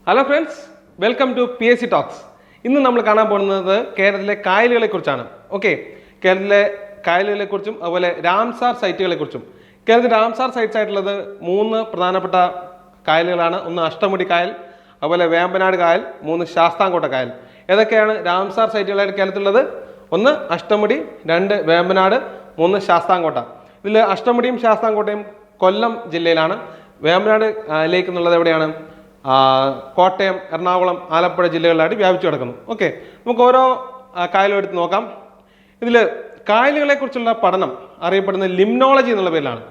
Hello friends, welcome to PSC talks. ഇന്ന് നമ്മൾ കാണാൻ പോകുന്നത് കേരളത്തിലെ കായലുകളെ കുറിച്ചാണ്. ഓക്കെ, കേരളത്തിലെ കായലുകളെ കുറിച്ചും അതുപോലെ രാംസാർ സൈറ്റുകളെ കുറിച്ചും. കേരളത്തിൽ രാംസാർ സൈറ്റ്സ് ആയിട്ടുള്ളത് 3 പ്രധാനപ്പെട്ട കായലുകളാണ്. ഒന്ന് അഷ്ടമുടി കായൽ, അതുപോലെ വേമ്പനാട് കായൽ, 3 ശാസ്താംകോട്ട കായൽ. ഏതൊക്കെയാണ് രാംസാർ സൈറ്റുകളായിട്ട് കേരളത്തിലുള്ളത്? 1 അഷ്ടമുടി, 2 വേമ്പനാട്, 3 ശാസ്താംകോട്ട. ഇതിൽ അഷ്ടമുടിയും ശാസ്താംകോട്ടയും കൊല്ലം ജില്ലയിലാണ്. വേമ്പനാട് ലേക്ക് എന്നുള്ളത് എവിടെയാണ്? കോട്ടയം, എറണാകുളം, ആലപ്പുഴ ജില്ലകളിലായിട്ട് വ്യാപിച്ചു കിടക്കുന്നു. ഓക്കെ, നമുക്ക് ഓരോ കായലും എടുത്ത് നോക്കാം. ഇതിൽ കായലുകളെ കുറിച്ചുള്ള പഠനം അറിയപ്പെടുന്നത് ലിംനോളജി എന്നുള്ള പേരിലാണ്.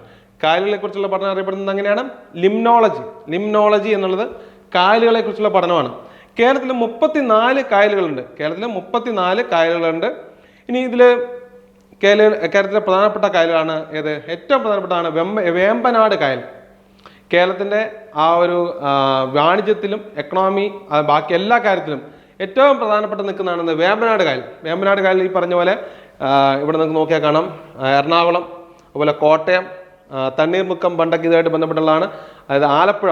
കായലുകളെ കുറിച്ചുള്ള പഠനം അറിയപ്പെടുന്നത് എങ്ങനെയാണ്? ലിംനോളജി. ലിംനോളജി എന്നുള്ളത് കായലുകളെ കുറിച്ചുള്ള പഠനമാണ്. കേരളത്തിൽ 34 കായലുകളുണ്ട്. ഇനി ഇതിൽ കേരളത്തിലെ പ്രധാനപ്പെട്ട കായലുകളാണ് ഏത്? ഏറ്റവും പ്രധാനപ്പെട്ടതാണ് വേമ്പനാട് കായൽ. കേരളത്തിൻ്റെ ആ ഒരു വാണിജ്യത്തിലും എക്കണോമി ബാക്കി എല്ലാ കാര്യത്തിലും ഏറ്റവും പ്രധാനപ്പെട്ട നിൽക്കുന്നതാണ് വേമ്പനാട് കായൽ. വേമ്പനാട് കായൽ ഈ പറഞ്ഞ പോലെ ഇവിടെ നിങ്ങൾക്ക് നോക്കിയാൽ കാണാം, എറണാകുളം, അതുപോലെ കോട്ടയം, തണ്ണീർമുക്കം ബണ്ടൊക്കെ ഇതുമായിട്ട് ബന്ധപ്പെട്ടുള്ളതാണ്. അതായത് ആലപ്പുഴ,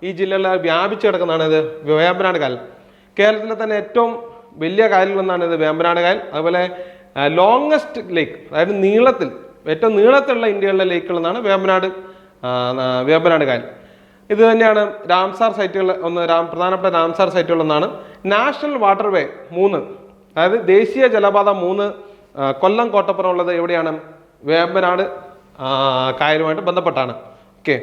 ഈ ജില്ലകളിൽ വ്യാപിച്ചു കിടക്കുന്നതാണ് ഇത് വേമ്പനാട് കായൽ. കേരളത്തിലെ തന്നെ ഏറ്റവും വലിയ കായലുകളൊന്നാണ് ഇത് വേമ്പനാട് കായൽ. അതുപോലെ ലോങ്ങസ്റ്റ് ലേക്ക്, അതായത് ഏറ്റവും നീളത്തിലുള്ള ഇന്ത്യയിലെ ലേക്കുകളെന്നാണ് വേമ്പനാട് കായൽ. ഇത് തന്നെയാണ് രാംസാർ സൈറ്റുകൾ, പ്രധാനപ്പെട്ട രാംസാർ സൈറ്റുകളൊന്നാണ്. നാഷണൽ വാട്ടർവേ 3, അതായത് ദേശീയ ജലപാത 3 കൊല്ലം കോട്ടപ്പുറം ഉള്ളത് എവിടെയാണ്? വേമ്പനാട് കായലുമായിട്ട് ബന്ധപ്പെട്ടാണ്. ഓക്കെ,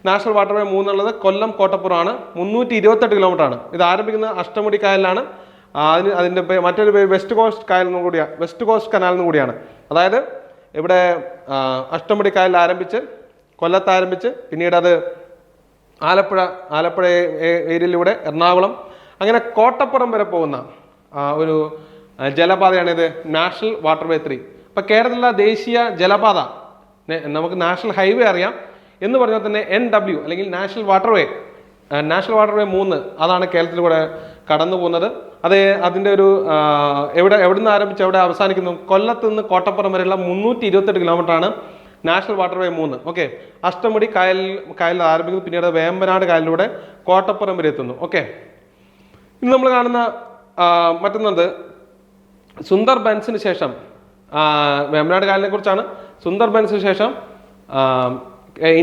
നാഷണൽ വാട്ടർവേ 3 ഉള്ളത് കൊല്ലം കോട്ടപ്പുറമാണ്. 328 കിലോമീറ്റർ ആണ്. ഇത് ആരംഭിക്കുന്നത് അഷ്ടമുടി കായലിലാണ്. അതിൻ്റെ മറ്റൊരു പേര് വെസ്റ്റ് കോസ്റ്റ് കനാൽ എന്നും കൂടിയാണ്. അതായത് ഇവിടെ അഷ്ടമുടി കായലിൽ ആരംഭിച്ച് കൊല്ലത്ത് ആരംഭിച്ച് പിന്നീട് അത് ആലപ്പുഴ ഏരിയയിലൂടെ എറണാകുളം അങ്ങനെ കോട്ടപ്പുറം വരെ പോകുന്ന ഒരു ജലപാതയാണിത്, നാഷണൽ വാട്ടർവേ 3. അപ്പം കേരളത്തിലുള്ള ദേശീയ ജലപാത, നമുക്ക് നാഷണൽ ഹൈവേ അറിയാം എന്ന് പറഞ്ഞാൽ തന്നെ NW അല്ലെങ്കിൽ നാഷണൽ വാട്ടർവേ 3 അതാണ് കേരളത്തിലൂടെ കടന്നു പോകുന്നത്. അതിൻ്റെ ഒരു എവിടെ നിന്ന് ആരംഭിച്ച് എവിടെ അവസാനിക്കുന്നു? കൊല്ലത്ത് നിന്ന് കോട്ടപ്പുറം വരെയുള്ള 328 കിലോമീറ്റർ ആണ് നാഷണൽ വാട്ടർവേ 3. ഓക്കെ, അഷ്ടമുടി കായലിൽ ആരംഭിക്കുന്നു, പിന്നീട് വേമ്പനാട് കായലിലൂടെ കോട്ടപ്പുറം വരെ എത്തുന്നു. ഓക്കെ, ഇന്ന് നമ്മൾ കാണുന്ന മറ്റൊന്നത് സുന്ദർബൻസിന് ശേഷം, വേമ്പനാട് കായലിനെ കുറിച്ചാണ്. സുന്ദർബൻസിന് ശേഷം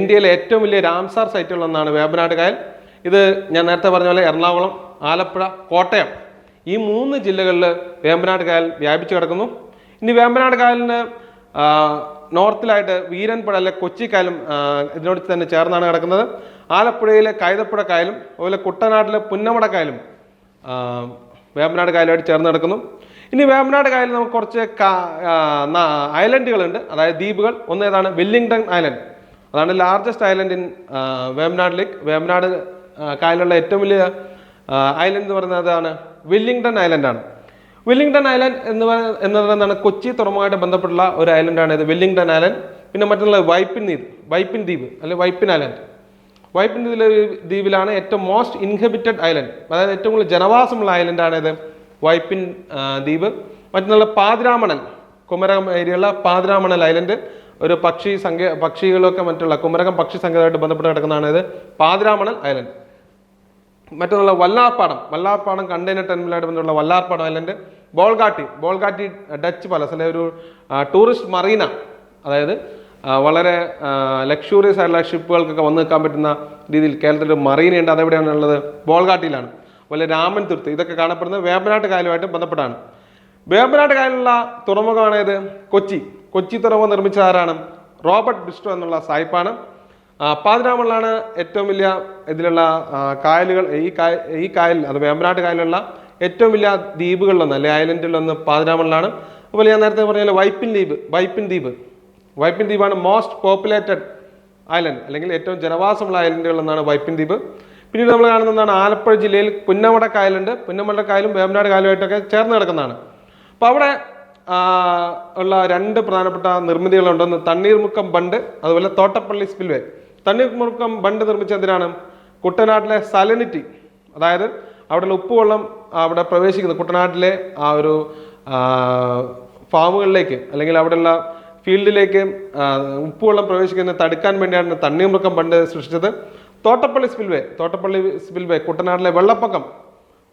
ഇന്ത്യയിലെ ഏറ്റവും വലിയ രാംസാർ സൈറ്റുകളൊന്നാണ് വേമ്പനാട് കായൽ. ഇത് ഞാൻ നേരത്തെ പറഞ്ഞ പോലെ എറണാകുളം, ആലപ്പുഴ, കോട്ടയം ഈ 3 ജില്ലകളിൽ വേമ്പനാട് കായൽ വ്യാപിച്ചു കിടക്കുന്നു. ഇനി വേമ്പനാട് കായലിന് നോർത്തിലായിട്ട് വീരൻപുഴ അല്ലെ കൊച്ചി കായലും ഇതിനോട് തന്നെ ചേർന്നാണ് കിടക്കുന്നത്. ആലപ്പുഴയിലെ കൈതപ്പുഴ കായലും അതുപോലെ കുട്ടനാട്ടിലെ പുന്നമട കായലും വേമ്പനാട് കായലുമായിട്ട് ചേർന്ന് കിടക്കുന്നു. ഇനി വേമ്പനാട് കായലിൽ നമുക്ക് കുറച്ച് ഐലൻഡുകളുണ്ട്, അതായത് ദ്വീപുകൾ. ഒന്ന് ഏതാണ്? Wellington island. അതാണ് ലാർജസ്റ്റ് ഐലൻഡ് ഇൻ വേമ്പനാട് ലേക്ക്. വേമ്പനാട് കായലിലുള്ള ഏറ്റവും വലിയ ഐലൻഡ് എന്ന് പറയുന്നത് അതാണ് വെല്ലിംഗ്ടൺ ഐലൻഡാണ്. വെല്ലിംഗ്ടൺ ഐലൻഡ് എന്നുള്ളതാണ് കൊച്ചി തുറമുഖമായിട്ട് ബന്ധപ്പെട്ടുള്ള ഒരു ഐലൻഡാണ് ഇത്, വെല്ലിംഗ്ടൺ ഐലൻഡ്. പിന്നെ മറ്റുള്ള വൈപ്പിൻ ദ്വീപ് അല്ലെങ്കിൽ വൈപ്പിൻ ഐലൻഡ്. വൈപ്പിൻ ദ്വീപിലാണ് ഏറ്റവും മോസ്റ്റ് ഇൻഹബിറ്റഡ് ഐലൻഡ്, അതായത് ഏറ്റവും കൂടുതൽ ജനവാസമുള്ള ഐലൻഡാണ് ഇത് വൈപ്പിൻ ദ്വീപ്. മറ്റുള്ള പാതിരാമണൽ, കുമരകം ഏരിയയുള്ള പാതിരാമണൽ ഐലൻഡ്, ഒരു പക്ഷികളൊക്കെ മറ്റുള്ള കുമരകം പക്ഷി സങ്കേതമായിട്ട് ബന്ധപ്പെട്ട് കിടക്കുന്നതാണ് ഇത് പാതിരാമണൽ ഐലൻഡ്. മറ്റൊന്നുള്ള വല്ലാർപ്പാടം കണ്ടെയ്നർ ടെർമിനലായിട്ട് ബന്ധമുള്ള Vallarpadam island. Bolgatty Dutch palace അല്ലെ ഒരു ടൂറിസ്റ്റ് മറീന, അതായത് വളരെ ലക്ഷൂറിയസ് ആയിട്ടുള്ള ഷിപ്പുകൾക്കൊക്കെ വന്ന് നിൽക്കാൻ പറ്റുന്ന രീതിയിൽ കേരളത്തിൽ മറീനയുണ്ട്. അതെവിടെയാണുള്ളത്? ബോൾഗാട്ടിയിലാണ്. അതുപോലെ രാമൻ തുരുത്ത്, ഇതൊക്കെ കാണപ്പെടുന്നത് വേമ്പനാട്ട് കായലുമായിട്ട് ബന്ധപ്പെട്ടാണ്. വേമ്പനാട്ട് കായലിലുള്ള തുറമുഖമാണ് ഇത് കൊച്ചി തുറമുഖം നിർമ്മിച്ചത് ആരാണ്? റോബർട്ട് ബ്രിസ്റ്റോ എന്നുള്ള സായിപ്പാണ്. പാതിരാമണലാണ് ഏറ്റവും വലിയ ഇതിലുള്ള കായലുകൾ. ഈ കായൽ, അത് വേമ്പനാട്ട് കായലിലുള്ള ഏറ്റവും വലിയ ദ്വീപുകളിലൊന്ന് അല്ലെ ഐലൻഡിലൊന്ന് പാതിരാമണലാണ്. അതുപോലെ ഞാൻ നേരത്തെ പറഞ്ഞ വൈപ്പിൻ ദ്വീപാണ് മോസ്റ്റ് പോപ്പുലേറ്റഡ് ഐലൻഡ് അല്ലെങ്കിൽ ഏറ്റവും ജനവാസമുള്ള ഐലൻഡുകളെന്നാണ് വൈപ്പിൻ ദ്വീപ്. പിന്നീട് നമ്മൾ കാണുന്നതാണ് ആലപ്പുഴ ജില്ലയിൽ പുന്നമട കായലുണ്ട്. പുന്നമട കായലും വേമ്പനാട് കായലുമായിട്ടൊക്കെ ചേർന്ന് കിടക്കുന്നതാണ്. അപ്പോൾ അവിടെ ഉള്ള 2 പ്രധാനപ്പെട്ട നിർമ്മിതികളുണ്ടെന്ന് തണ്ണീർമുക്കം ബണ്ട്, അതുപോലെ തോട്ടപ്പള്ളി സ്പിൽവേ. തണ്ണീർമുക്കം ബണ്ട് നിർമ്മിച്ചതിനാണ് കുട്ടനാട്ടിലെ സലനിറ്റി, അതായത് അവിടെയുള്ള ഉപ്പുവെള്ളം അവിടെ പ്രവേശിക്കുന്നത് കുട്ടനാട്ടിലെ ആ ഒരു ഫാമുകളിലേക്ക് അല്ലെങ്കിൽ അവിടെയുള്ള ഫീൽഡിലേക്ക് ഉപ്പുവെള്ളം പ്രവേശിക്കുന്നത് തടുക്കാൻ വേണ്ടിയാണ് തണ്ണീർമുക്കം പണ്ട് സൃഷ്ടിച്ചത്. തോട്ടപ്പള്ളി സ്പിൽവേ കുട്ടനാട്ടിലെ വെള്ളപ്പൊക്കം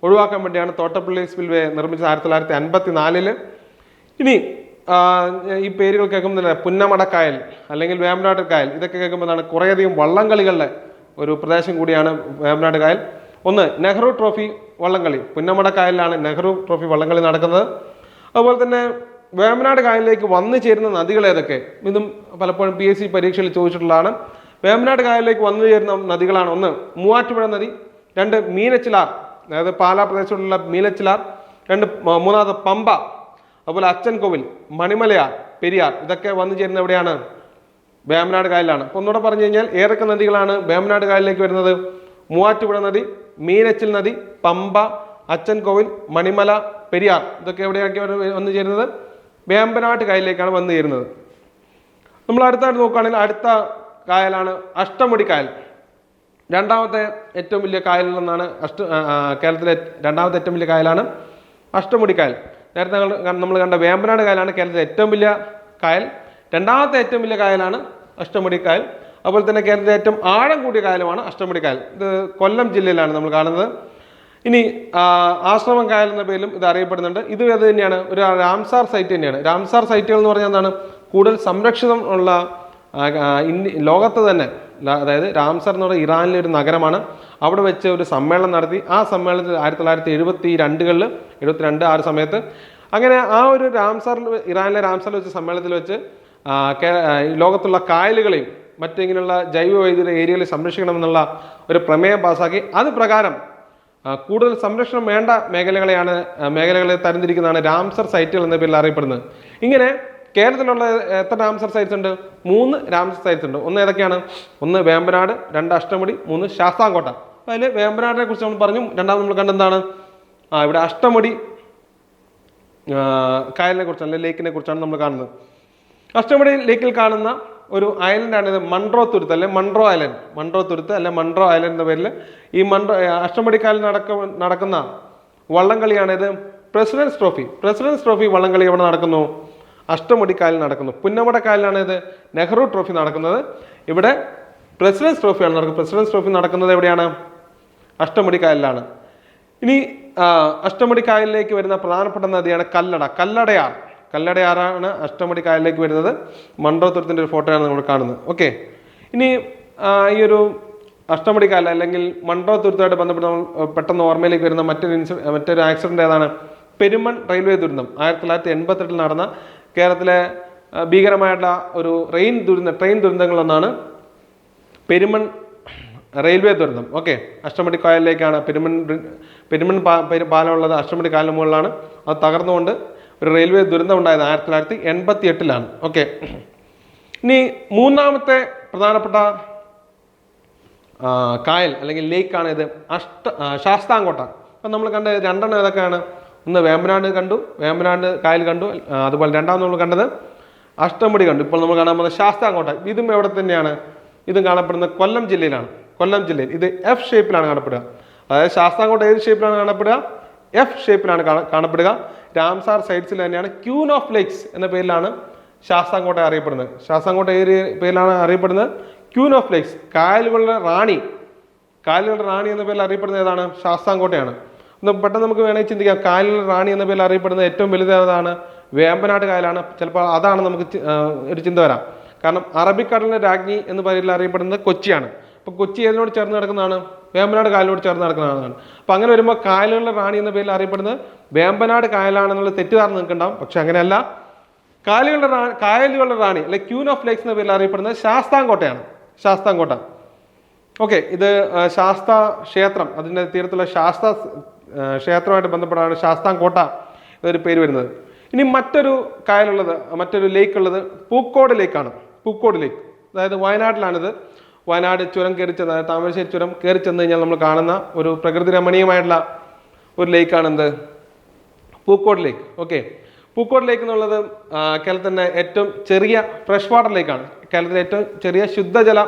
ഒഴിവാക്കാൻ വേണ്ടിയാണ് തോട്ടപ്പള്ളി സ്പിൽവേ നിർമ്മിച്ചത് 1954. ഇനി ഈ പേരുകൾ കേൾക്കുന്നില്ല, പുന്നമടക്കായൽ അല്ലെങ്കിൽ വേമ്പനാട് കായൽ, ഇതൊക്കെ കേൾക്കുമ്പോഴാണ് കുറേയധികം വള്ളംകളികളുടെ ഒരു പ്രദേശം കൂടിയാണ് വേമ്പനാട് കായൽ. ഒന്ന്, നെഹ്റു ട്രോഫി വള്ളംകളി. പുന്നമടക്കായലിലാണ് നെഹ്റു ട്രോഫി വള്ളംകളി നടക്കുന്നത്. അതുപോലെ തന്നെ വേമ്പനാട് കായലിലേക്ക് വന്നു ചേരുന്ന നദികൾ ഏതൊക്കെ? ഇതും പലപ്പോഴും PSC പരീക്ഷയിൽ ചോദിച്ചിട്ടുള്ളതാണ്. വേമ്പനാട് കായലിലേക്ക് വന്നു ചേരുന്ന നദികളാണ്: ഒന്ന്, മൂവാറ്റുപുഴ നദി; രണ്ട്, മീനച്ചിലാർ, അതായത് പാലാ പ്രദേശത്തുള്ള മീനച്ചിലാർ; മൂന്നാമത് പമ്പ; അതുപോലെ അച്ചൻകോവിൽ, മണിമലയാർ, പെരിയാർ. ഇതൊക്കെ വന്നു ചേരുന്ന എവിടെയാണ്? വേമ്പനാട് കായലിലാണ്. അപ്പോൾ ഒന്നുകൂടെ പറഞ്ഞു കഴിഞ്ഞാൽ ഏതൊക്കെ നദികളാണ് വേമ്പനാട് കായലിലേക്ക് വരുന്നത്? മൂവാറ്റുപുഴ നദി, മീനച്ചിൽ നദി, പമ്പ, അച്ചൻകോവിൽ, മണിമല, പെരിയാർ. ഇതൊക്കെ എവിടെയൊക്കെ വന്നു ചേരുന്നത്? വേമ്പനാട് കായലിലേക്കാണ് വന്നു ചേരുന്നത്. നമ്മൾ അടുത്തായിട്ട് നോക്കുകയാണെങ്കിൽ അടുത്ത കായലാണ് അഷ്ടമുടി കായൽ. രണ്ടാമത്തെ ഏറ്റവും വലിയ കായലിൽ നിന്നാണ് കേരളത്തിലെ രണ്ടാമത്തെ ഏറ്റവും വലിയ കായലാണ് അഷ്ടമുടി കായൽ. നേരത്തെ നമ്മൾ കണ്ട വേമ്പനാട് കായലാണ് കേരളത്തിലെ ഏറ്റവും വലിയ കായൽ. രണ്ടാമത്തെ ഏറ്റവും വലിയ കായലാണ് അഷ്ടമുടി കായൽ. അതുപോലെ തന്നെ കേരളത്തിലെ ഏറ്റവും ആഴം കൂടിയ കായലുമാണ് അഷ്ടമുടി കായൽ. ഇത് കൊല്ലം ജില്ലയിലാണ് നമ്മൾ കാണുന്നത്. ഇനി ആശ്രമം കായൽ എന്ന പേരിലും ഇത് അറിയപ്പെടുന്നുണ്ട്. ഇത് അത് തന്നെയാണ്, ഒരു രാംസാർ സൈറ്റ് തന്നെയാണ്. രാംസാർ സൈറ്റുകൾ എന്ന് പറഞ്ഞാൽ എന്താണ്? കൂടുതൽ സംരക്ഷിതം ഉള്ള ലോകത്ത് തന്നെ, അതായത് രാംസാർ എന്ന് പറയുന്നത് ഇറാനിലെ ഒരു നഗരമാണ്. അവിടെ വെച്ച് ഒരു സമ്മേളനം നടത്തി. ആ സമ്മേളനത്തിൽ 1972 ആ ഒരു സമയത്ത് അങ്ങനെ ആ ഒരു ഇറാനിലെ രാംസാറിൽ വെച്ച് സമ്മേളനത്തിൽ വെച്ച് ലോകത്തുള്ള കായലുകളെയും മറ്റിങ്ങനെയുള്ള ജൈവ വൈദ്യുത ഏരിയകളെ സംരക്ഷിക്കണമെന്നുള്ള ഒരു പ്രമേയം പാസ്സാക്കി. അത് പ്രകാരം കൂടുതൽ സംരക്ഷണം വേണ്ട മേഖലകളെ തരംതിരിക്കുന്നതാണ് രാംസർ സൈറ്റുകൾ എന്ന പേരിൽ അറിയപ്പെടുന്നത്. ഇങ്ങനെ കേരളത്തിലുള്ള എത്ര രാംസർ സൈറ്റ്സ് ഉണ്ട്? 3 രാംസർ സൈറ്റ്സ് ഉണ്ട്. ഒന്ന് ഏതൊക്കെയാണ്? ഒന്ന് വേമ്പനാട്, 2 അഷ്ടമുടി, 3 ശാസ്താംകോട്ട. അതിൽ വേമ്പനാടിനെ കുറിച്ച് നമ്മൾ പറഞ്ഞു. രണ്ടാമത് നമ്മൾ കണ്ടെന്താണ്? ഇവിടെ അഷ്ടമുടി കായലിനെ കുറിച്ചാണ്, ലേക്കിനെ കുറിച്ചാണ് നമ്മൾ കാണുന്നത്. അഷ്ടമുടി ലേക്കിൽ കാണുന്ന ഒരു ഐലൻഡാണിത് മൺട്രോ തുരുത്ത്, അല്ലെ മൺട്രോ ഐലൻഡ്. മൺട്രോ തുരുത്ത് അല്ലെ മൺട്രോ ഐലൻഡ് എന്ന പേരിൽ ഈ അഷ്ടമുടി കായലിൽ നടക്കുന്ന വള്ളംകളിയാണിത് പ്രസിഡൻസ് ട്രോഫി വള്ളംകളി എവിടെ നടക്കുന്നു? അഷ്ടമുടി കായലിൽ നടക്കുന്നു. പുന്നമട കായലിലാണ് ഇത് നെഹ്റു ട്രോഫി നടക്കുന്നത്. ഇവിടെ പ്രസിഡൻസ് ട്രോഫിയാണ് നടക്കുന്നത്. പ്രസിഡൻസ് ട്രോഫി നടക്കുന്നത് എവിടെയാണ്? അഷ്ടമുടി കായലിലാണ്. ഇനി അഷ്ടമുടി കായലിലേക്ക് വരുന്ന പ്രധാനപ്പെട്ട നദിയാണ് കല്ലടയാറാണ് അഷ്ടമുടി കായലിലേക്ക് വരുന്നത്. മൺട്രോ തുരുത്തിൻ്റെ ഒരു ഫോട്ടോയാണ് നമ്മൾ കാണുന്നത്. ഓക്കെ, ഇനി ഈ ഒരു അഷ്ടമുടി കായൽ അല്ലെങ്കിൽ മൺട്രോ തുരുത്തുമായിട്ട് ബന്ധപ്പെട്ട് നമ്മൾ പെട്ടെന്ന് ഓർമ്മയിലേക്ക് വരുന്ന മറ്റൊരു ആക്സിഡന്റ് ഏതാണ്? പെരുമൺ റെയിൽവേ ദുരന്തം. 1988 നടന്ന കേരളത്തിലെ ഭീകരമായിട്ടുള്ള ഒരു ട്രെയിൻ ദുരന്തങ്ങളൊന്നാണ് പെരുമൺ റെയിൽവേ ദുരന്തം. ഓക്കെ, അഷ്ടമുടി കായലിലേക്കാണ് പെരുമൺ പാലമുള്ളത് അഷ്ടമുടി കായലിന് മുകളിലാണ്. അത് തകർന്നുകൊണ്ട് ഒരു റെയിൽവേ ദുരന്തം ഉണ്ടായത് 1988. ഓക്കെ, ഇനി മൂന്നാമത്തെ പ്രധാനപ്പെട്ട കായൽ അല്ലെങ്കിൽ ലേക്കാണ് ഇത് ശാസ്താംകോട്ട. അപ്പം നമ്മൾ കണ്ട 2 ഏതൊക്കെയാണ്? ഒന്ന് വേമ്പനാട് കായൽ കണ്ടു. അതുപോലെ രണ്ടാമത് നമ്മൾ കണ്ടത് അഷ്ടമുടി കണ്ടു. ഇപ്പോൾ നമ്മൾ കാണാൻ പോകുന്നത് ശാസ്താംകോട്ട. ഇതും എവിടെ തന്നെയാണ്? ഇതും കാണപ്പെടുന്നത് കൊല്ലം ജില്ലയിൽ. ഇത് F ഷേപ്പിലാണ് കാണപ്പെടുക. അതായത് ശാസ്താംകോട്ട ഏത് ഷേപ്പിലാണ് കാണപ്പെടുക? F ഷേപ്പിലാണ് കാണപ്പെടുക. രാംസാർ സൈറ്റ്സിൽ തന്നെയാണ്. ക്യൂൻ ഓഫ് ലേക്സ് എന്ന പേരിലാണ് ശാസ്താംകോട്ട അറിയപ്പെടുന്നത്. ശാസ്താംകോട്ട ഏത് പേരിലാണ് അറിയപ്പെടുന്നത്? ക്യൂൻ ഓഫ് ലേക്സ്, കായലുകളുടെ റാണി എന്ന പേരിൽ അറിയപ്പെടുന്നത് ഏതാണ്? ശാസ്താംകോട്ടയാണ്. പെട്ടെന്ന് നമുക്ക് വേണമെങ്കിൽ ചിന്തിക്കാം, കായലുകളുടെ റാണി എന്ന പേരിൽ അറിയപ്പെടുന്നത് ഏറ്റവും വലുത് ഏതാണ്? വേമ്പനാട് കായലാണ്. ചിലപ്പോൾ അതാണ് നമുക്ക് ഒരു ചിന്ത വരാം. കാരണം അറബിക്കടലിന്റെ രാജ്ഞി എന്ന പേരിൽ അറിയപ്പെടുന്നത് കൊച്ചിയാണ്. അപ്പോൾ കൊച്ചി ഏതിനോട് ചേർന്ന് നടക്കുന്നതാണ്? വേമ്പനാട് കായലിനോട് ചേർന്ന് നടക്കുന്നതാണ്. അപ്പോൾ അങ്ങനെ വരുമ്പോൾ കായലുകളുടെ റാണി എന്ന പേരിൽ അറിയപ്പെടുന്നത് വേമ്പനാട് കായലാണെന്നുള്ള തെറ്റിദ്ധാരണ നിൽക്കുന്നുണ്ടാവും. പക്ഷെ അങ്ങനെയല്ല. കായലുകളുടെ റാണി അല്ലെ ക്യൂൻ ഓഫ് ലേക്സ് എന്ന പേരിൽ അറിയപ്പെടുന്നത് ശാസ്താംകോട്ട. ഓക്കെ, ഇത് ശാസ്ത ക്ഷേത്രം, അതിൻ്റെ തീരത്തുള്ള ശാസ്ത ക്ഷേത്രമായിട്ട് ബന്ധപ്പെട്ടാണ് ശാസ്താംകോട്ട എന്നൊരു പേര് വരുന്നത്. ഇനി മറ്റൊരു ലേക്ക് ഉള്ളത് പൂക്കോട് ലേക്കാണ്. അതായത് വയനാട്ടിലാണിത്. വയനാട് ചുരം കയറി ചെന്ന്, താമരശ്ശേരി ചുരം കയറി ചെന്ന് കഴിഞ്ഞാൽ നമ്മൾ കാണുന്ന ഒരു പ്രകൃതി രമണീയമായിട്ടുള്ള ഒരു ലേക്കാണെന്ത്? പൂക്കോട് ലേക്ക്. ഓക്കെ, പൂക്കോട് ലേക്ക് എന്നുള്ളത് കേരളത്തിൻ്റെ ഏറ്റവും ചെറിയ ഫ്രഷ് വാട്ടർ ലേക്കാണ്. കേരളത്തിലെ ഏറ്റവും ചെറിയ ശുദ്ധജല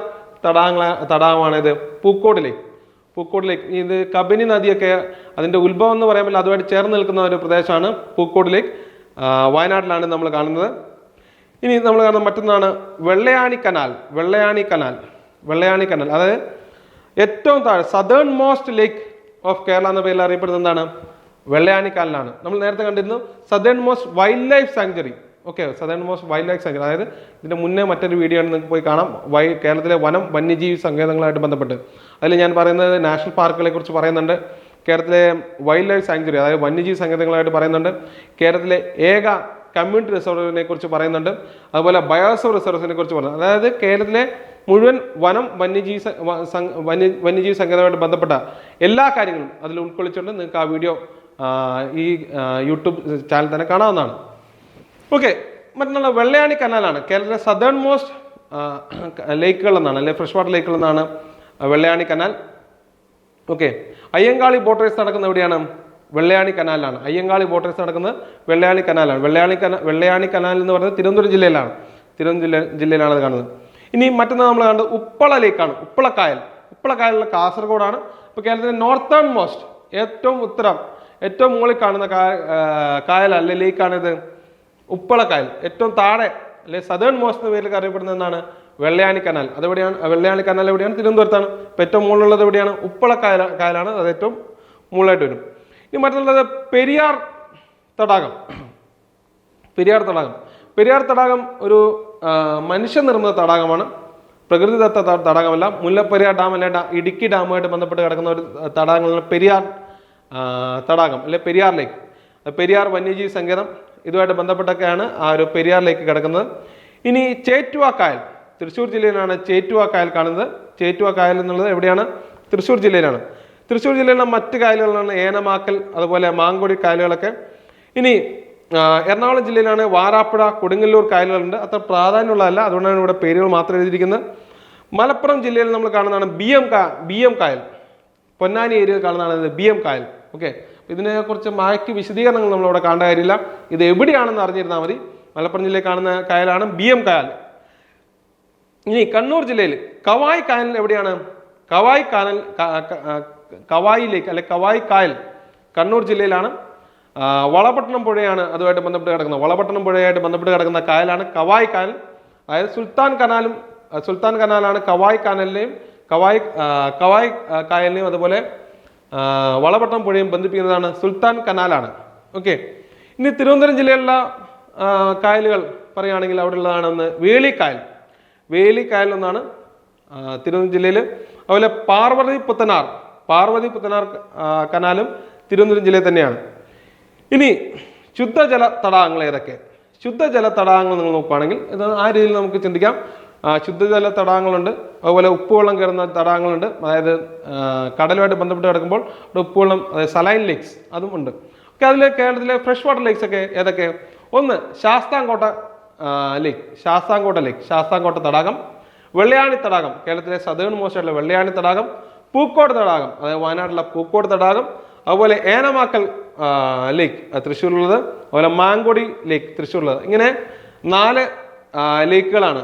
തടാകമാണ് ഇത് പൂക്കോട് ലേക്ക്. ഇത് കബനി നദിയൊക്കെ അതിൻ്റെ ഉത്ഭവം എന്ന് പറയുമ്പോൾ അതുമായിട്ട് ചേർന്ന് നിൽക്കുന്ന ഒരു പ്രദേശമാണ് പൂക്കോട് ലേക്ക്. വയനാട്ടിലാണ് നമ്മൾ കാണുന്നത്. ഇനി നമ്മൾ കാണുന്ന മറ്റൊന്നാണ് വെള്ളയാണി കനാൽ. വെള്ളയാണി കനാൽ അതായത് ഏറ്റവും താഴെ southern most lake of Kerala എന്ന പേരിൽ അറിയപ്പെടുന്നത് എന്താണ്? വെള്ളയാണി കനാലാണ്. നമ്മൾ നേരത്തെ കണ്ടിരുന്നു southern most wild life sanctuary. Okay, southern most wild life sanctuary, അതായത് ഇതിന്റെ മുന്നേ മറ്റൊരു വീഡിയോ ആണ്, നിങ്ങൾക്ക് പോയി കാണാം. കേരളത്തിലെ വനം വന്യജീവി സങ്കേതങ്ങളായിട്ട് ബന്ധപ്പെട്ട് അതിൽ ഞാൻ പറയുന്നത് നാഷണൽ പാർക്കുകളെ കുറിച്ച് പറയുന്നുണ്ട്, കേരളത്തിലെ വൈൽഡ് ലൈഫ് സാങ്ച്വറി അതായത് വന്യജീവി സങ്കേതങ്ങളായിട്ട് പറയുന്നുണ്ട്, കേരളത്തിലെ ഏക കമ്മ്യൂണിറ്റി റിസർവിനെ കുറിച്ച് പറയുന്നുണ്ട്, അതുപോലെ ബയോസ്ഫിയർ റിസർവ്സിനെ കുറിച്ച് പറയുന്നത്. അതായത് കേരളത്തിലെ മുഴുവൻ വനം വന്യജീവി സങ്കേതവുമായിട്ട് ബന്ധപ്പെട്ട എല്ലാ കാര്യങ്ങളും അതിൽ ഉൾക്കൊള്ളിച്ചുകൊണ്ട് നിങ്ങൾക്ക് ആ വീഡിയോ ഈ യൂട്യൂബ് ചാനൽ തന്നെ കാണാവുന്നതാണ്. ഓക്കെ, മറ്റുള്ള വെള്ളയാണി കനാലാണ് കേരളത്തിലെ സദേൺ മോസ്റ്റ് ലേക്കുകൾ എന്നാണ്, അല്ലെങ്കിൽ ഫ്രഷ് വാട്ടർ ലേക്കുകൾ എന്നാണ് Vellayani canal. Okay, Ayyankali boat race നടക്കുന്ന എവിടെയാണ്? വെള്ളയാണി കനാലിലാണ്. അയ്യങ്കാളി ബോട്ട് റേസ് നടക്കുന്നത് വെള്ളയാണി കനാലാണ്. വെള്ളയാണി കനാൽ എന്ന് പറയുന്നത് തിരുവനന്തപുരം ജില്ലയിലാണ് അത് കാണുന്നത്. ഇനി മറ്റൊന്ന് നമ്മൾ കാണുന്നത് ഉപ്പള ലേക്കാണ്, ഉപ്പളക്കായലുള്ള കാസർഗോഡാണ്. ഇപ്പോൾ കേരളത്തിലെ നോർത്തേൺ മോസ്റ്റ് ഏറ്റവും മുകളിൽ കാണുന്ന കായൽ അല്ലെ ലേക്കാണിത് ഉപ്പളക്കായൽ. ഏറ്റവും താഴെ അല്ലെ സദേൺ മോസ്റ്റ് എന്ന പേരിൽ അറിയപ്പെടുന്നത് എന്താണ്? വെള്ളയാണി കനാൽ. അതെവിടെയാണ്? വെള്ളയാണി കനാൽ എവിടെയാണ്? തിരുവനന്തപുരത്താണ്. ഇപ്പോൾ ഏറ്റവും മുകളിലുള്ളത് എവിടെയാണ്? ഉപ്പളക്കായലാണ്, അത് ഏറ്റവും മുകളിലായിട്ട് വരും. ഇനി മറ്റുള്ളത് പെരിയാർ തടാകം. പെരിയാർ തടാകം ഒരു മനുഷ്യനിർമ്മിത തടാകമാണ്, പ്രകൃതിദത്ത തടാകമല്ല. മുല്ലപ്പെരിയാർ ഡാം അല്ലെ ഇടുക്കി ഡാമുമായിട്ട് ബന്ധപ്പെട്ട് കിടക്കുന്ന ഒരു തടാകമാണ് പെരിയാർ തടാകം അല്ലെ പെരിയാർ ലേക്ക്. പെരിയാർ വന്യജീവി സങ്കേതം ഇതുമായിട്ട് ബന്ധപ്പെട്ടൊക്കെയാണ് ആ ഒരു പെരിയാർ ലേക്ക് കിടക്കുന്നത്. ഇനി ചേറ്റുവ കായൽ, തൃശ്ശൂർ ജില്ലയിലാണ് ചേറ്റുവ കായൽ കാണുന്നത്. ചേറ്റുവ കായൽ എന്നുള്ളത് എവിടെയാണ്? തൃശ്ശൂർ ജില്ലയിലാണ്. തൃശ്ശൂർ ജില്ലയിലെ മറ്റ് കായലുകളാണ് ഏനമാക്കൽ, അതുപോലെ മാങ്കൊടി കായലുകളൊക്കെ. ഇനി എറണാകുളം ജില്ലയിലാണ് വാരാപ്പുഴ, കൊടുങ്ങല്ലൂർ കായലുകളുണ്ട്. അത്ര പ്രാധാന്യമുള്ളതല്ല, അതുകൊണ്ടാണ് ഇവിടെ പേരുകൾ മാത്രം എഴുതിയിരിക്കുന്നത്. മലപ്പുറം ജില്ലയിൽ നമ്മൾ കാണുന്നതാണ് ബി എം കായൽ. പൊന്നാനി ഏരിയയിൽ കാണുന്നതാണ് ബി എം കായൽ. ഓക്കെ, ഇതിനെക്കുറിച്ച് മായ്ക്ക് വിശദീകരണങ്ങൾ നമ്മളിവിടെ കാണേണ്ട കാര്യമില്ല, ഇത് എവിടെയാണെന്ന് അറിഞ്ഞിരുന്നാൽ മതി. മലപ്പുറം ജില്ലയിൽ കാണുന്ന കായലാണ് ബി എം കായൽ. ഇനി കണ്ണൂർ ജില്ലയിൽ കവായ് കായൽ എവിടെയാണ്? കവായ് ലേക്ക് അല്ലെ കവായ് കായൽ കണ്ണൂർ ജില്ലയിലാണ്. വളപട്ടണം പുഴയാണ് അതുമായിട്ട് ബന്ധപ്പെട്ട് കിടക്കുന്നത്. വളപട്ടണം പുഴയായിട്ട് ബന്ധപ്പെട്ട് കിടക്കുന്ന കായലാണ് കവായ് കായൽ. അതായത് സുൽത്താൻ കനാലാണ് കവായ് കായലിനെയും അതുപോലെ വളപട്ടണം പുഴയും ബന്ധിപ്പിക്കുന്നതാണ് സുൽത്താൻ കനാലാണ്. ഓക്കെ, ഇനി തിരുവനന്തപുരം ജില്ലയിലുള്ള കായലുകൾ പറയുകയാണെങ്കിൽ അവിടെ ഉള്ളതാണ് ഒന്ന് വേലിക്കായൽ എന്നാണ് തിരുവനന്തപുരം ജില്ലയിൽ. അതുപോലെ പാർവതി പുത്തനാർ കനാലും തിരുവനന്തപുരം ജില്ലയിൽ തന്നെയാണ്. ഇനി ശുദ്ധജല തടാകങ്ങൾ ഏതൊക്കെ? ശുദ്ധജല തടാകങ്ങൾ നിങ്ങൾ നോക്കുകയാണെങ്കിൽ ഇത് ആ രീതിയിൽ നമുക്ക് ചിന്തിക്കാം. ശുദ്ധജല തടാകങ്ങളുണ്ട്, അതുപോലെ ഉപ്പുവെള്ളം കയറുന്ന തടാകങ്ങളുണ്ട്. അതായത് കടലുമായിട്ട് ബന്ധപ്പെട്ട് കിടക്കുമ്പോൾ അവിടെ ഉപ്പുവെള്ളം, അതായത് സലൈൻ ലേക്സ് അതും ഉണ്ട്. ഓക്കെ, അതിൽ കേരളത്തിലെ ഫ്രഷ് വാട്ടർ ലേക്സ് ഒക്കെ ഏതൊക്കെ? ഒന്ന് ശാസ്താംകോട്ട തടാകം, വെള്ളയാണി തടാകം കേരളത്തിലെ സദേൺ മോസ്റ്റ് ആയിട്ടുള്ള വെള്ളയാണി തടാകം, പൂക്കോട് തടാകം അതായത് വയനാട്ടിലുള്ള പൂക്കോട് തടാകം, അതുപോലെ ഏനമാക്കൽ ലേക്ക് തൃശ്ശൂരിലുള്ളത്, അതുപോലെ മാങ്കൊടി ലേക്ക് തൃശ്ശൂരിലുള്ളത്. ഇങ്ങനെ 5 ലേക്കുകളാണ്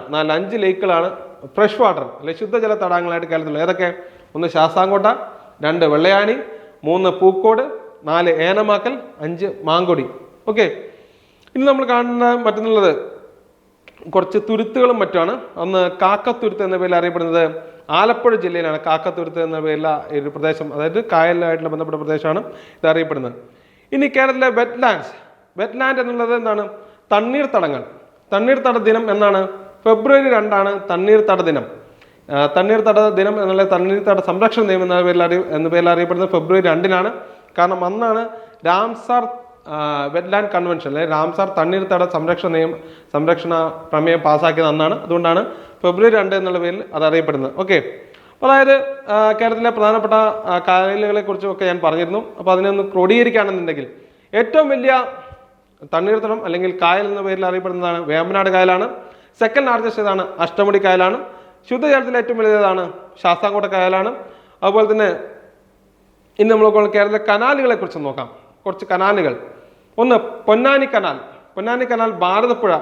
ഫ്രഷ് വാട്ടർ അല്ലെ ശുദ്ധജല തടാകങ്ങളായിട്ട് കേരളത്തിലുള്ളത്. ഏതൊക്കെ? 1 ശാസ്താംകോട്ട, 2 വെള്ളയാണി, 3 പൂക്കോട്, 4 ഏനമാക്കൽ, 5 മാങ്കൊടി. ഓക്കെ, ഇനി നമ്മൾ കാണുന്ന മറ്റൊന്നുള്ളത് കുറച്ച് തുരുത്തുകളും മറ്റുമാണ്. ഒന്ന് കാക്കത്തുരുത്ത് എന്ന പേരിൽ അറിയപ്പെടുന്നത് ആലപ്പുഴ ജില്ലയിലാണ്. കാക്കത്തുരുത്ത് എന്ന പേരിലുള്ള ഒരു പ്രദേശം, അതായത് കായലുമായിട്ടുള്ള ബന്ധപ്പെട്ട പ്രദേശമാണ് ഇത് അറിയപ്പെടുന്നത്. ഇനി കേരളത്തിലെ വെറ്റ്ലാൻഡ് എന്നുള്ളത് എന്താണ്? തണ്ണീർത്തട ദിനം എന്നാണ്? ഫെബ്രുവരി 2 തണ്ണീർത്തട ദിനം. തണ്ണീർത്തട ദിനം എന്നുള്ള തണ്ണീർത്തട സംരക്ഷണ നിയമം എന്ന പേരിൽ അറിയപ്പെടുന്നത് ഫെബ്രുവരി 2 കാരണം അന്നാണ് രാംസാർ വെറ്റ്ലാൻഡ് കൺവെൻഷൻ അല്ലെ രാംസാർ തണ്ണീർത്തട സംരക്ഷണ പ്രമേയം പാസ്സാക്കിയത് അന്നാണ്. അതുകൊണ്ടാണ് ഫെബ്രുവരി 2 എന്നുള്ള പേരിൽ അത് അറിയപ്പെടുന്നത്. ഓക്കെ, അതായത് കേരളത്തിലെ പ്രധാനപ്പെട്ട കായലുകളെ കുറിച്ചൊക്കെ ഞാൻ പറഞ്ഞിരുന്നു. അപ്പോൾ അതിനെ ഒന്ന് ക്രോഡീകരിക്കുകയാണെന്നുണ്ടെങ്കിൽ ഏറ്റവും വലിയ തണ്ണീർത്തടം അല്ലെങ്കിൽ കായൽ എന്ന പേരിൽ അറിയപ്പെടുന്നതാണ് വേമ്പനാട് കായലാണ്. സെക്കൻഡ് ലാർജസ്റ്റ് ഏതാണ്? അഷ്ടമുടി കായലാണ്. ശുദ്ധജലത്തിലെ ഏറ്റവും വലിയതാണ് ശാസ്താംകോട്ട കായലാണ്. അതുപോലെ തന്നെ ഇന്ന് നമ്മൾ കേരളത്തിലെ കനാലുകളെ കുറിച്ച് നോക്കാം. കുറച്ച് കനാലുകൾ. ഒന്ന് പൊന്നാനി കനാൽ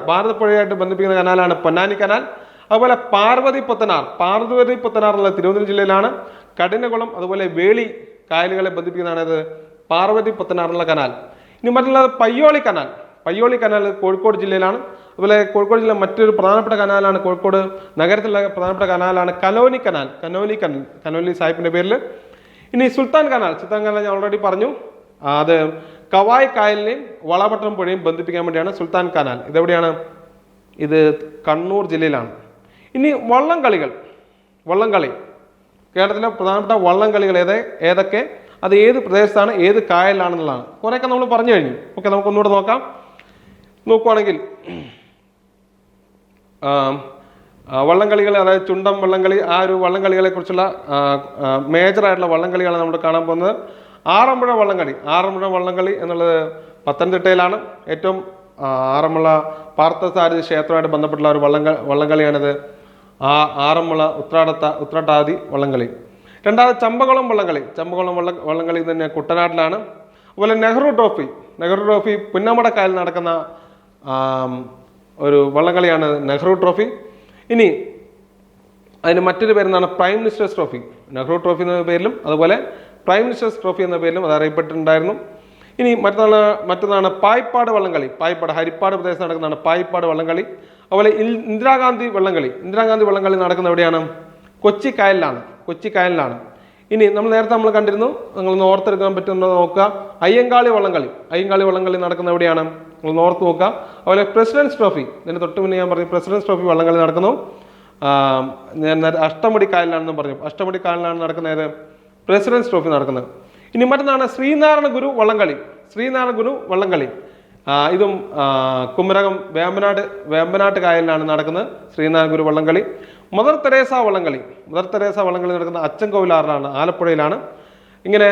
ഭാരതപ്പുഴയായിട്ട് ബന്ധിപ്പിക്കുന്ന കനാലാണ് പൊന്നാനി കനാൽ. അതുപോലെ പാർവതി പുത്തനാർ എന്നുള്ള തിരുവനന്തപുരം ജില്ലയിലാണ്. കഠിനകുളം അതുപോലെ വേളി കായലുകളെ ബന്ധിപ്പിക്കുന്നതാണ് ഇത് പാർവതി പുത്തനാർ എന്നുള്ള കനാൽ. ഇനി മറ്റുള്ളത് പയ്യോളി കനാൽ കോഴിക്കോട് ജില്ലയിലാണ്. അതുപോലെ കോഴിക്കോട് ജില്ല മറ്റൊരു പ്രധാനപ്പെട്ട കനാലാണ്, കോഴിക്കോട് നഗരത്തിലുള്ള പ്രധാനപ്പെട്ട കനാലാണ് കനോലി കനാൽ, കനോലി സാഹിബിന്റെ പേരിൽ. ഇനി സുൽത്താൻ കനാൽ ഞാൻ ഓൾറെഡി പറഞ്ഞു. അത് കവായ് കായലിനെയും വളപട്ടണം പുഴയും ബന്ധിപ്പിക്കാൻ വേണ്ടിയാണ് സുൽത്താൻ കനാൽ. ഇതെവിടെയാണ്? ഇത് കണ്ണൂർ ജില്ലയിലാണ്. ഇനി വള്ളംകളി കേരളത്തിലെ പ്രധാനപ്പെട്ട വള്ളംകളികൾ ഏതൊക്കെ, അത് ഏത് പ്രദേശത്താണ്, ഏത് കായലിലാണെന്നുള്ളതാണ്. കുറേയൊക്കെ നമ്മൾ പറഞ്ഞു കഴിഞ്ഞു. ഓക്കെ, നമുക്കൊന്നുകൂടെ നോക്കുവാണെങ്കിൽ വള്ളംകളികൾ, അതായത് ചുണ്ടൻ വള്ളംകളി, ആ ഒരു വള്ളംകളികളെ കുറിച്ചുള്ള മേജറായിട്ടുള്ള വള്ളംകളികളാണ് നമ്മൾ കാണാൻ പോകുന്നത്. ആറന്മുള വള്ളംകളി എന്നുള്ളത് പത്തനംതിട്ടയിലാണ്. ഏറ്റവും ആറന്മുള പാർത്ഥസാരഥി ക്ഷേത്രമായിട്ട് ബന്ധപ്പെട്ടുള്ള ഒരു വള്ളംകളിയാണിത്. ആറന്മുള ഉത്രാട്ടാതി വള്ളംകളി. രണ്ടാമത് ചമ്പകുളം വള്ളംകളി തന്നെ കുട്ടനാട്ടിലാണ്. അതുപോലെ നെഹ്റു ട്രോഫി പുന്നമട കായലിൽ നടക്കുന്ന ഒരു വള്ളംകളിയാണ് നെഹ്റു ട്രോഫി. ഇനി അതിന് മറ്റൊരു പേരെന്താണ്? Prime ministers trophy. Nehru trophy എന്ന പേരിലും അതുപോലെ പ്രൈം മിനിസ്റ്റേഴ്സ് ട്രോഫി എന്ന പേരിലും അത് അറിയപ്പെട്ടിട്ടുണ്ടായിരുന്നു. ഇനി മറ്റൊന്നാണ് പായിപ്പാട് വള്ളംകളി. ഹരിപ്പാട് പ്രദേശത്ത് നടക്കുന്നതാണ് പായിപ്പാട് വള്ളംകളി. അതുപോലെ ഇന്ദിരാഗാന്ധി വള്ളംകളി നടക്കുന്ന എവിടെയാണ്? കൊച്ചി കായലിലാണ്. ഇനി നമ്മൾ കണ്ടിരുന്നു, നിങ്ങൾ ഓർത്തെടുക്കാൻ പറ്റുന്നുണ്ടോ നോക്കുക, അയ്യങ്കാളി വള്ളംകളി നടക്കുന്ന എവിടെയാണ്? നിങ്ങൾ ഓർത്ത് നോക്കുക. അതുപോലെ പ്രസിഡൻസ് ട്രോഫി, ഇതിന് തൊട്ട് മുന്നേ ഞാൻ പറഞ്ഞു പ്രസിഡൻസ് ട്രോഫി വള്ളംകളി നടക്കുന്നു ഞാൻ അഷ്ടമുടി കായലിലാണെന്ന് പറഞ്ഞു. അഷ്ടമുടി കായലിലാണ് നടക്കുന്നത് പ്രസിഡൻസ് ട്രോഫി നടക്കുന്നത്. ഇനി മറ്റൊന്നാണ് ശ്രീനാരായണ ഗുരു വള്ളംകളി. ഇതും കുമരകം വേമ്പനാട്ട് കായലിലാണ് നടക്കുന്നത് ശ്രീനാരായണ ഗുരു വള്ളംകളി. മദർ തെരേസ വള്ളംകളി നടക്കുന്ന അച്ചൻകോവിലാറിലാണ്, ആലപ്പുഴയിലാണ്. ഇങ്ങനെ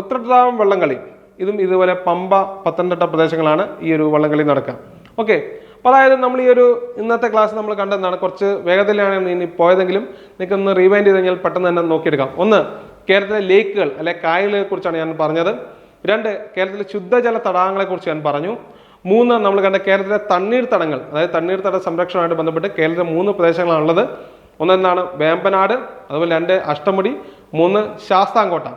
ഉത്രട്ടാതി വള്ളംകളി, ഇതും ഇതുപോലെ പമ്പ, പത്തനംതിട്ട പ്രദേശങ്ങളാണ് ഈ ഒരു വള്ളംകളി നടക്കുക. ഓക്കെ, അപ്പോൾ അതായത് നമ്മൾ ഈ ഒരു ഇന്നത്തെ ക്ലാസ് നമ്മൾ കണ്ടതാണ്. കുറച്ച് വേഗത്തിലാണ് ഇനി പോയതെങ്കിലും നിങ്ങൾക്കൊന്ന് റീവൈൻഡ് ചെയ്ത് കഴിഞ്ഞാൽ പെട്ടെന്ന് തന്നെ നോക്കിയെടുക്കാം. ഒന്ന്, കേരളത്തിലെ ലേക്കുകൾ അല്ലെ കായലുകളെ കുറിച്ചാണ് ഞാൻ പറഞ്ഞത്. 2, കേരളത്തിലെ ശുദ്ധജല തടാകങ്ങളെ കുറിച്ച് ഞാൻ പറഞ്ഞു. 3, നമ്മൾ കണ്ട കേരളത്തിലെ തണ്ണീർത്തടങ്ങൾ, അതായത് തണ്ണീർത്തട സംരക്ഷണമായിട്ട് ബന്ധപ്പെട്ട് കേരളത്തിലെ 3 പ്രദേശങ്ങളാണുള്ളത്. ഒന്നെന്താണ്? വേമ്പനാട്, അതുപോലെ 2 അഷ്ടമുടി, 3 ശാസ്താംകോട്ട.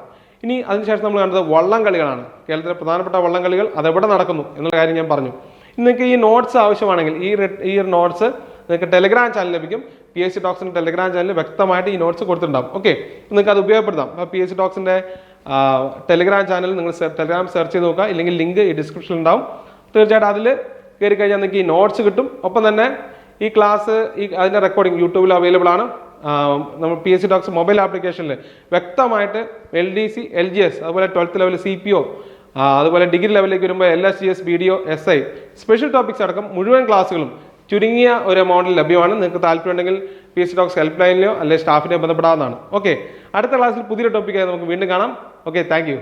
ഇനി അതിനുശേഷം നമ്മൾ കണ്ടത് വള്ളംകളികളാണ്. കേരളത്തിലെ പ്രധാനപ്പെട്ട വള്ളംകളികൾ അതെവിടെ നടക്കുന്നു എന്നുള്ള കാര്യം ഞാൻ പറഞ്ഞു. നിങ്ങൾക്ക് ഈ നോട്ട്സ് ആവശ്യമാണെങ്കിൽ ഈ നോട്ട്സ് നിങ്ങൾക്ക് ടെലിഗ്രാം ചാനൽ ലഭിക്കും. PSC Talksന്റെ ടെലിഗ്രാം ചാനലിൽ വ്യക്തമായിട്ട് ഈ നോട്ട്സ് കൊടുത്തിട്ടുണ്ടാകും. ഓക്കെ, നിങ്ങൾക്ക് അത് ഉപയോഗപ്പെടുത്താം. അപ്പോൾ PSC Talksന്റെ ടെലിഗ്രാം ചാനൽ നിങ്ങൾ ടെലിഗ്രാം സെർച്ച് ചെയ്ത് നോക്കുക, ഇല്ലെങ്കിൽ ലിങ്ക് ഈ ഡിസ്ക്രിപ്ഷനിൽ ഉണ്ടാവും. തീർച്ചയായിട്ടും അതിൽ കയറി കഴിഞ്ഞാൽ നിങ്ങൾക്ക് ഈ നോട്ട്സ് കിട്ടും. ഒപ്പം തന്നെ ഈ ക്ലാസ് അതിൻ്റെ റെക്കോർഡിംഗ് യൂട്യൂബിൽ അവൈലബിൾ ആണ്. നമ്മൾ PSC Talks മൊബൈൽ ആപ്ലിക്കേഷനിൽ വ്യക്തമായിട്ട് LDC, LGS, അതുപോലെ 12th ലെവൽ CPO, അതുപോലെ ഡിഗ്രി ലെവലിലേക്ക് വരുമ്പോൾ LSGS, BDO, SI, special topics അടക്കം മുഴുവൻ ക്ലാസ്സുകളും ചുരുങ്ങിയ ഒരു എമൗണ്ടിൽ ലഭ്യമാണ്. നിങ്ങൾക്ക് താല്പര്യമുണ്ടെങ്കിൽ PSC Talks ഹെൽപ്പ് ലൈനിലോ അല്ലെങ്കിൽ സ്റ്റാഫിനെയോ ബന്ധപ്പെടാവുന്നതാണ്. ഓക്കെ, അടുത്ത ക്ലാസ്സിൽ പുതിയൊരു ടോപ്പിക്കായി നമുക്ക് വീണ്ടും കാണാം. Okay, thank you.